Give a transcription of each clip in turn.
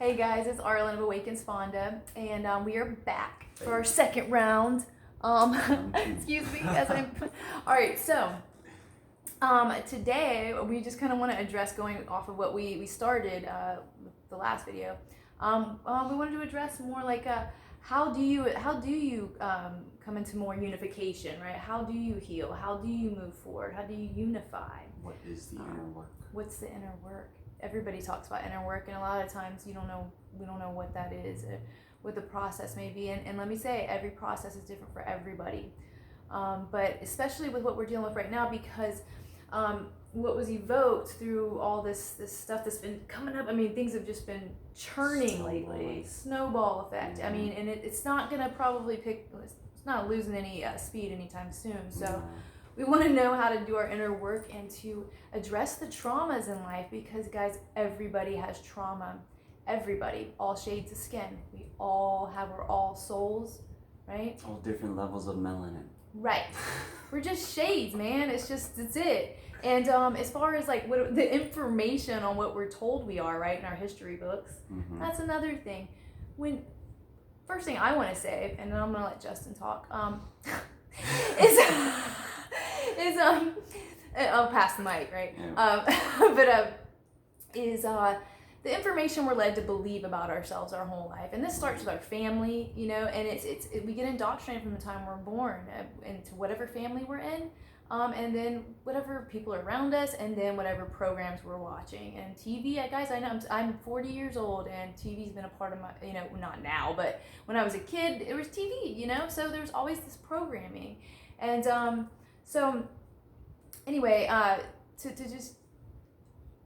Hey guys, it's Arlen of Awaken Sponda, and we are back for our second round. Excuse me, as I'm. All right, so today we just kind of want to address, going off of what we started with the last video. We wanted to address more like how do you come into more unification, right? How do you heal? How do you move forward? How do you unify? What is the inner work? What's the inner work? Everybody talks about inner work, and a lot of times we don't know what that is, what the process may be. And let me say, every process is different for everybody. But especially with what we're dealing with right now, because what was evoked through all this stuff that's been coming up, I mean, things have just been churning lately. Snowball effect. Mm-hmm. I mean, and it's not going to probably it's not losing any speed anytime soon. So. Mm-hmm. We want to know how to do our inner work and to address the traumas in life, because guys, everybody has trauma. Everybody, all shades of skin. We're all souls, right? All different levels of melanin. Right. We're just shades, man. It's it. And as far as like what the information on what we're told we are, right, in our history books, mm-hmm. That's another thing. First thing I want to say, and then I'm gonna let Justin talk, is I'll pass the mic, right? Yeah. The information we're led to believe about ourselves our whole life, and this starts with our family, and we get indoctrinated from the time we're born into whatever family we're in, and then whatever people around us, and then whatever programs we're watching. And TV, guys, I know I'm 40 years old, and TV's been a part of my, not now, but when I was a kid, it was TV, so there's always this programming, and so anyway, to just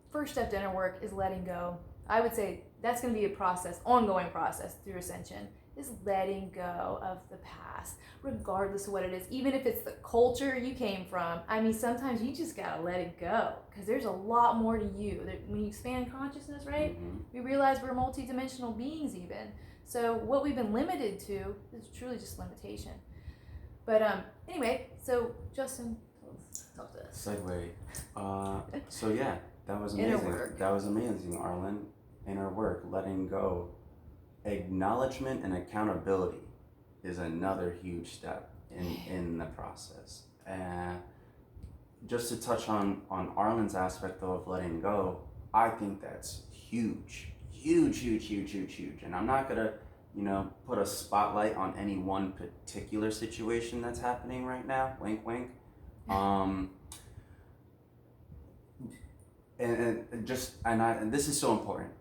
first step to inner work is letting go. I would say that's going to be a process, ongoing process through ascension, is letting go of the past, regardless of what it is. Even if it's the culture you came from, I mean, sometimes you just got to let it go, because there's a lot more to you. When you expand consciousness, right, mm-hmm. We realize we're multidimensional beings even. So what we've been limited to is truly just limitation. But anyway, so Justin, talk to us. Segue. So yeah, that was amazing. That was amazing, Arlen. Inner work, letting go. Acknowledgement and accountability is another huge step in the process. And just to touch on Arlen's aspect though of letting go, I think that's huge. And I'm not gonna put a spotlight on any one particular situation that's happening right now. Wink, wink. And this is so important.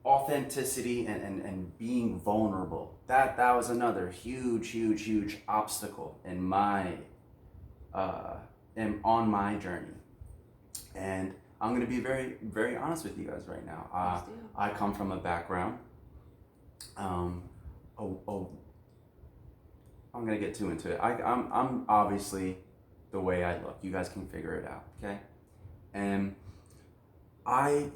Authenticity and being vulnerable. That was another huge obstacle in my on my journey. And I'm gonna be very, very honest with you guys right now. I come from a background. I'm gonna get too into it. I'm obviously the way I look. You guys can figure it out, okay? And I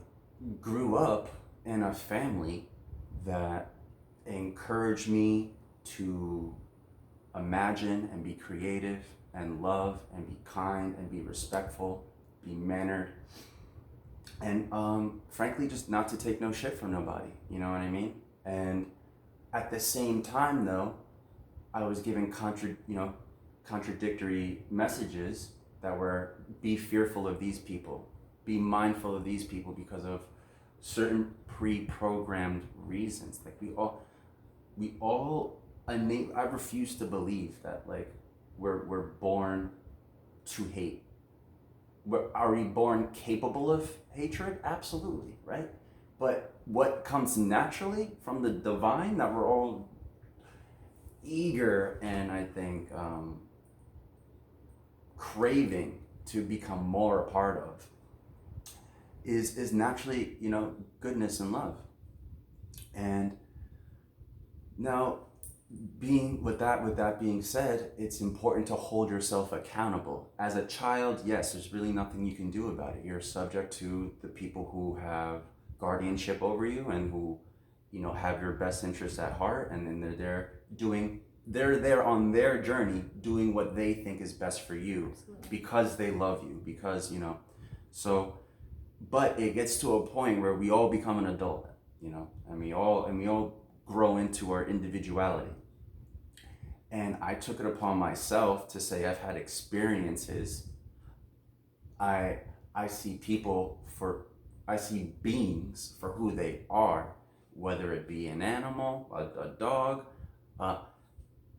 grew up in a family that encouraged me to imagine and be creative and love and be kind and be respectful, be mannered, and frankly, just not to take no shit from nobody. You know what I mean? And at the same time, though, I was given contradictory messages that were, be fearful of these people, be mindful of these people because of certain pre-programmed reasons. Like we all I refuse to believe that like we're born to hate. Are we born capable of hatred? Absolutely, right? But what comes naturally from the divine that we're all eager and I think craving to become more a part of is naturally, goodness and love. And now with that being said, it's important to hold yourself accountable. As a child, yes, there's really nothing you can do about it. You're subject to the people who have guardianship over you and who, have your best interests at heart, and then they're there on their journey doing what they think is best for you. Absolutely. Because they love you, because, so, but it gets to a point where we all become an adult you know, and we all grow into our individuality. And I took it upon myself to say I've had experiences. I I see people for I see beings for who they are, whether it be an animal, a dog. Uh,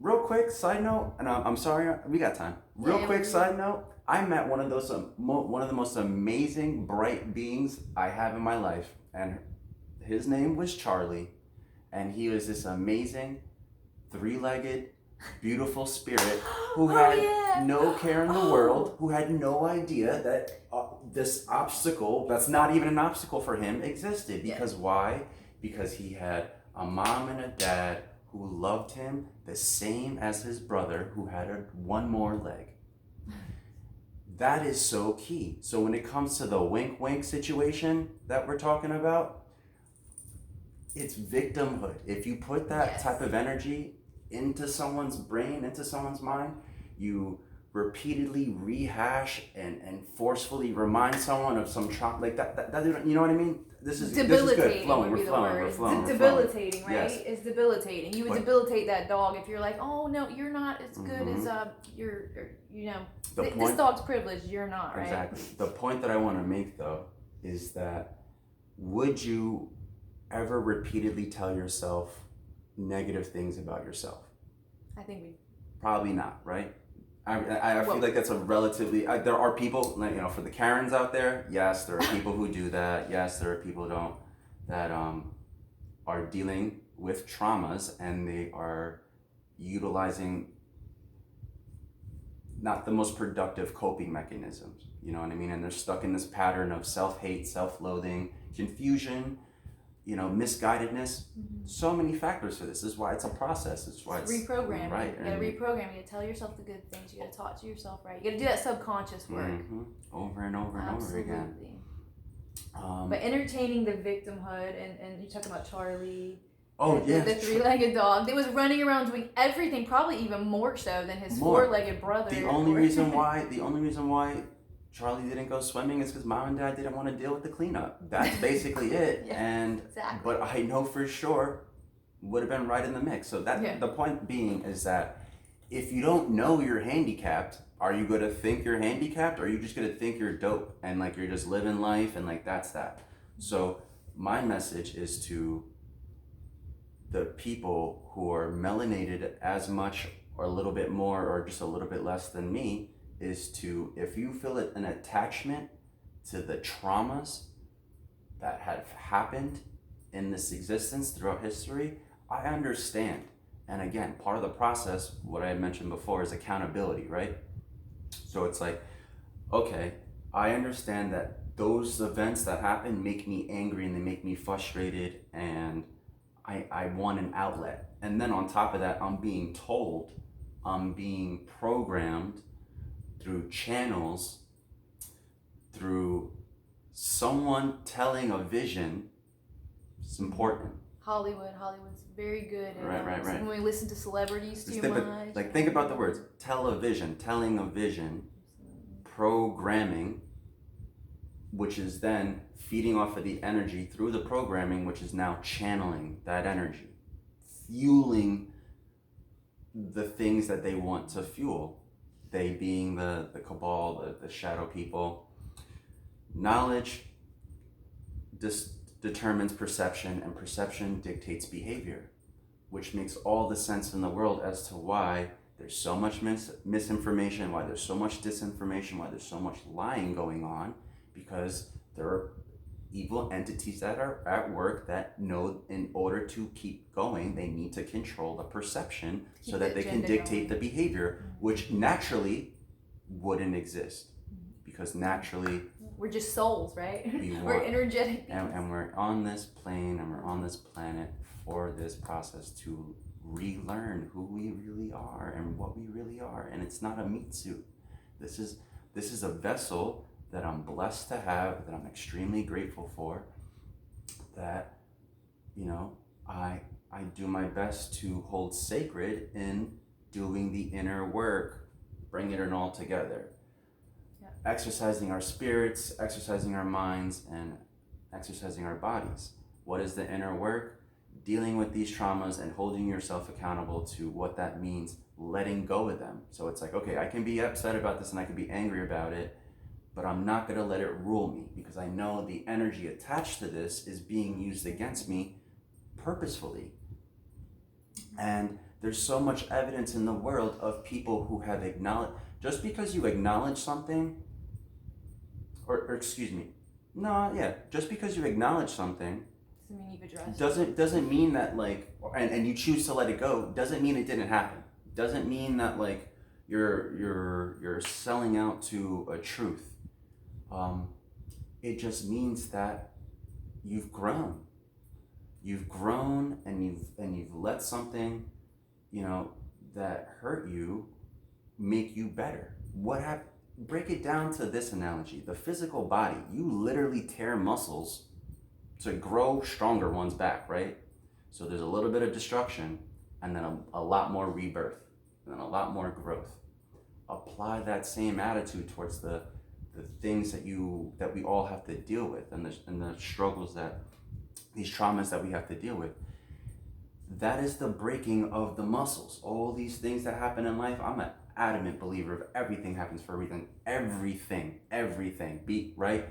Real quick side note, and I'm sorry, we got time. Real quick side note, I met one of those one of the most amazing bright beings I have in my life, and his name was Charlie, and he was this amazing, three-legged, beautiful spirit who had no care in the world, who had no idea that this obstacle, that's not even an obstacle for him, existed. Because why? Because he had a mom and a dad who loved him the same as his brother who had one more leg. That is so key. So when it comes to the wink wink situation that we're talking about, it's victimhood. If you put that type of energy into someone's brain, into someone's mind, you repeatedly rehash and forcefully remind someone of some trauma like that, you know what I mean? This is good. We're flowing. Debilitating, right? Yes. It's debilitating. You would debilitate that dog if you're like, oh no, you're not as good as this dog's privileged. You're not, right? Exactly. The point that I want to make though is that would you ever repeatedly tell yourself negative things about yourself? I think we probably not, right? I feel like that's a relatively, there are people, you know, for the Karens out there, yes, there are people who do that. Yes, there are people who don't, that are dealing with traumas and they are utilizing not the most productive coping mechanisms, you know what I mean? And they're stuck in this pattern of self-hate, self-loathing, confusion, you know, misguidedness. So many factors for this. This is why it's a process. It's why it's reprogramming. Right. You gotta reprogram. You gotta tell yourself the good things. You gotta talk to yourself right. You gotta do that subconscious work. Over and over and over again. But entertaining the victimhood, and you're talking about Charlie. The three-legged dog that was running around doing everything, probably even more so than his four-legged brother. The only reason why Charlie didn't go swimming is because mom and dad didn't want to deal with the cleanup. That's basically it. But I know for sure would have been right in the mix. So the point being is that if you don't know you're handicapped, are you going to think you're handicapped, or are you just going to think you're dope and like you're just living life and like that's that? So my message is to the people who are melanated as much or a little bit more or just a little bit less than me, is to, if you feel an attachment to the traumas that have happened in this existence throughout history, I understand. And again, part of the process, what I had mentioned before, is accountability, right? So it's like, okay, I understand that those events that happen make me angry and they make me frustrated and I want an outlet. And then on top of that, I'm being told, I'm being programmed through channels, through someone telling a vision. It's important. Hollywood's very good at right. When we listen to celebrities too much. Think about the words television, telling a vision, programming, which is then feeding off of the energy through the programming, which is now channeling that energy, fueling the things that they want to fuel. They being the cabal, the shadow people. Knowledge determines perception, and perception dictates behavior, which makes all the sense in the world as to why there's so much misinformation, why there's so much disinformation, why there's so much lying going on, because there are evil entities that are at work that know in order to keep going, they need to control the perception so that they can dictate the behavior, which naturally wouldn't exist. Because naturally, we're just souls, right? We're energetic. And we're on this plane and we're on this planet for this process to relearn who we really are and what we really are. And it's not a meat suit. This is a vessel that I'm blessed to have, that I'm extremely grateful for, that, you know, I do my best to hold sacred in doing the inner work, bringing it all together. Yeah. Exercising our spirits, exercising our minds, and exercising our bodies. What is the inner work? Dealing with these traumas and holding yourself accountable to what that means, letting go of them. So it's like, okay, I can be upset about this and I can be angry about it, but I'm not going to let it rule me, because I know the energy attached to this is being used against me purposefully. And there's so much evidence in the world of people who have acknowledged, just because you acknowledge something, just because you acknowledge something Doesn't mean you've addressed doesn't mean that, like, and you choose to let it go, doesn't mean it didn't happen. Doesn't mean that, like, you're selling out to a truth. It just means that you've grown. You've grown, and you've let something, that hurt you make you better. What happened? Break it down to this analogy. The physical body, you literally tear muscles to grow stronger ones back, right? So there's a little bit of destruction, and then a lot more rebirth, and then a lot more growth. Apply that same attitude towards the things that we all have to deal with, and the struggles, that these traumas that we have to deal with. That is the breaking of the muscles. All these things that happen in life, I'm an adamant believer of everything happens for a reason. Everything. Right?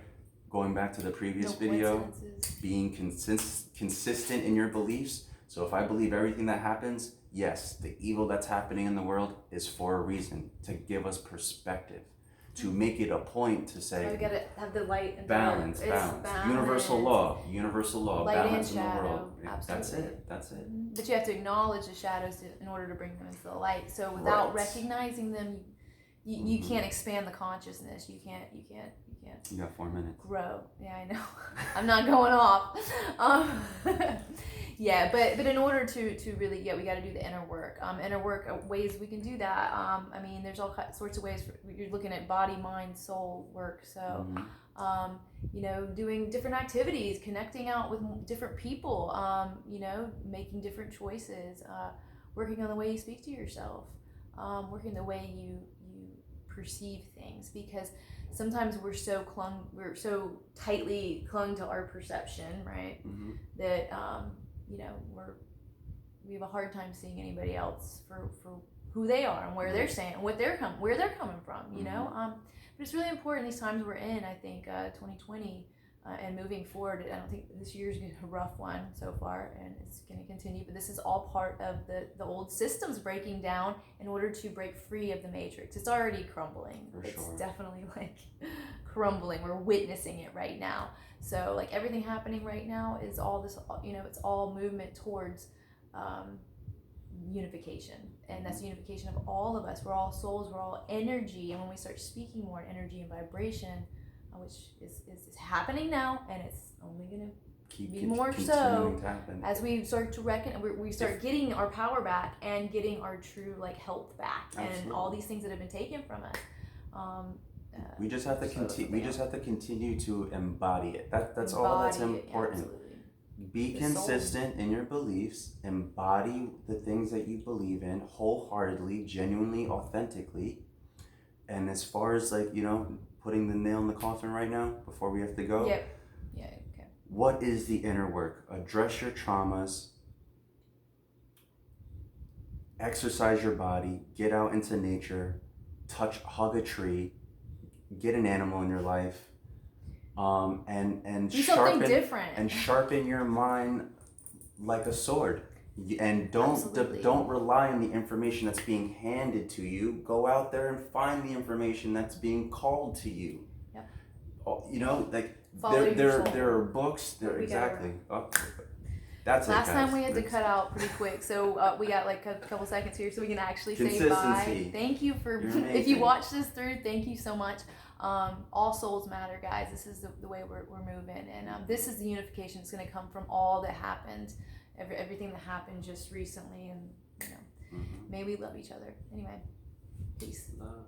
Going back to the previous video, being consistent in your beliefs. So if I believe everything that happens, yes, the evil that's happening in the world is for a reason, to give us perspective, to make it a point to say, we gotta have the light and balance. Universal law, light balance in the shadow. world. Absolutely. That's it. But you have to acknowledge the shadows in order to bring them into the light. So without recognizing them, you can't expand the consciousness. You can't. You got 4 minutes. Grow. Yeah, I know. I'm not going off. Yeah, but in order to really, we got to do the inner work. Ways we can do that. I mean, there's all sorts of ways. You're looking at body, mind, soul work. So, doing different activities, connecting out with different people, making different choices, working on the way you speak to yourself, working the way you perceive things, because sometimes we're so tightly clung to our perception, right? Mm-hmm. That we have a hard time seeing anybody else for who they are and where they're saying, where they're coming from, you know. But it's really important these times we're in. I think 2020 and moving forward. I don't think this year's been a rough one so far, and it's going to continue. But this is all part of the old systems breaking down in order to break free of the matrix. It's already crumbling. It's definitely crumbling. We're witnessing it right now. So everything happening right now is all this. It's all movement towards unification, and that's the unification of all of us. We're all souls. We're all energy, and when we start speaking more energy and vibration, which is happening now, and it's only going to be more so as we start to we start getting our power back and getting our true health back. Absolutely. And all these things that have been taken from us. We just have to continue. We just have to continue to embody it. That's all that's important. Be consistent in your beliefs. Embody the things that you believe in wholeheartedly, genuinely, authentically. And as far as putting the nail in the coffin right now before we have to go. Yep. Yeah. Okay. What is the inner work? Address your traumas. Exercise your body. Get out into nature. Hug a tree. Get an animal in your life. And do something different. And sharpen your mind like a sword. And don't rely on the information that's being handed to you. Go out there and find the information that's being called to you. Yep. There are books. Exactly. That's last time we had to cut out pretty quick, so we got a couple seconds here, so we can actually say bye. Thank you for if you watch this through. Thank you so much. All souls matter, guys. This is the way we're moving, and this is the unification that's going to come from all that happened. Everything that happened just recently, and may we love each other. Anyway, peace. Love.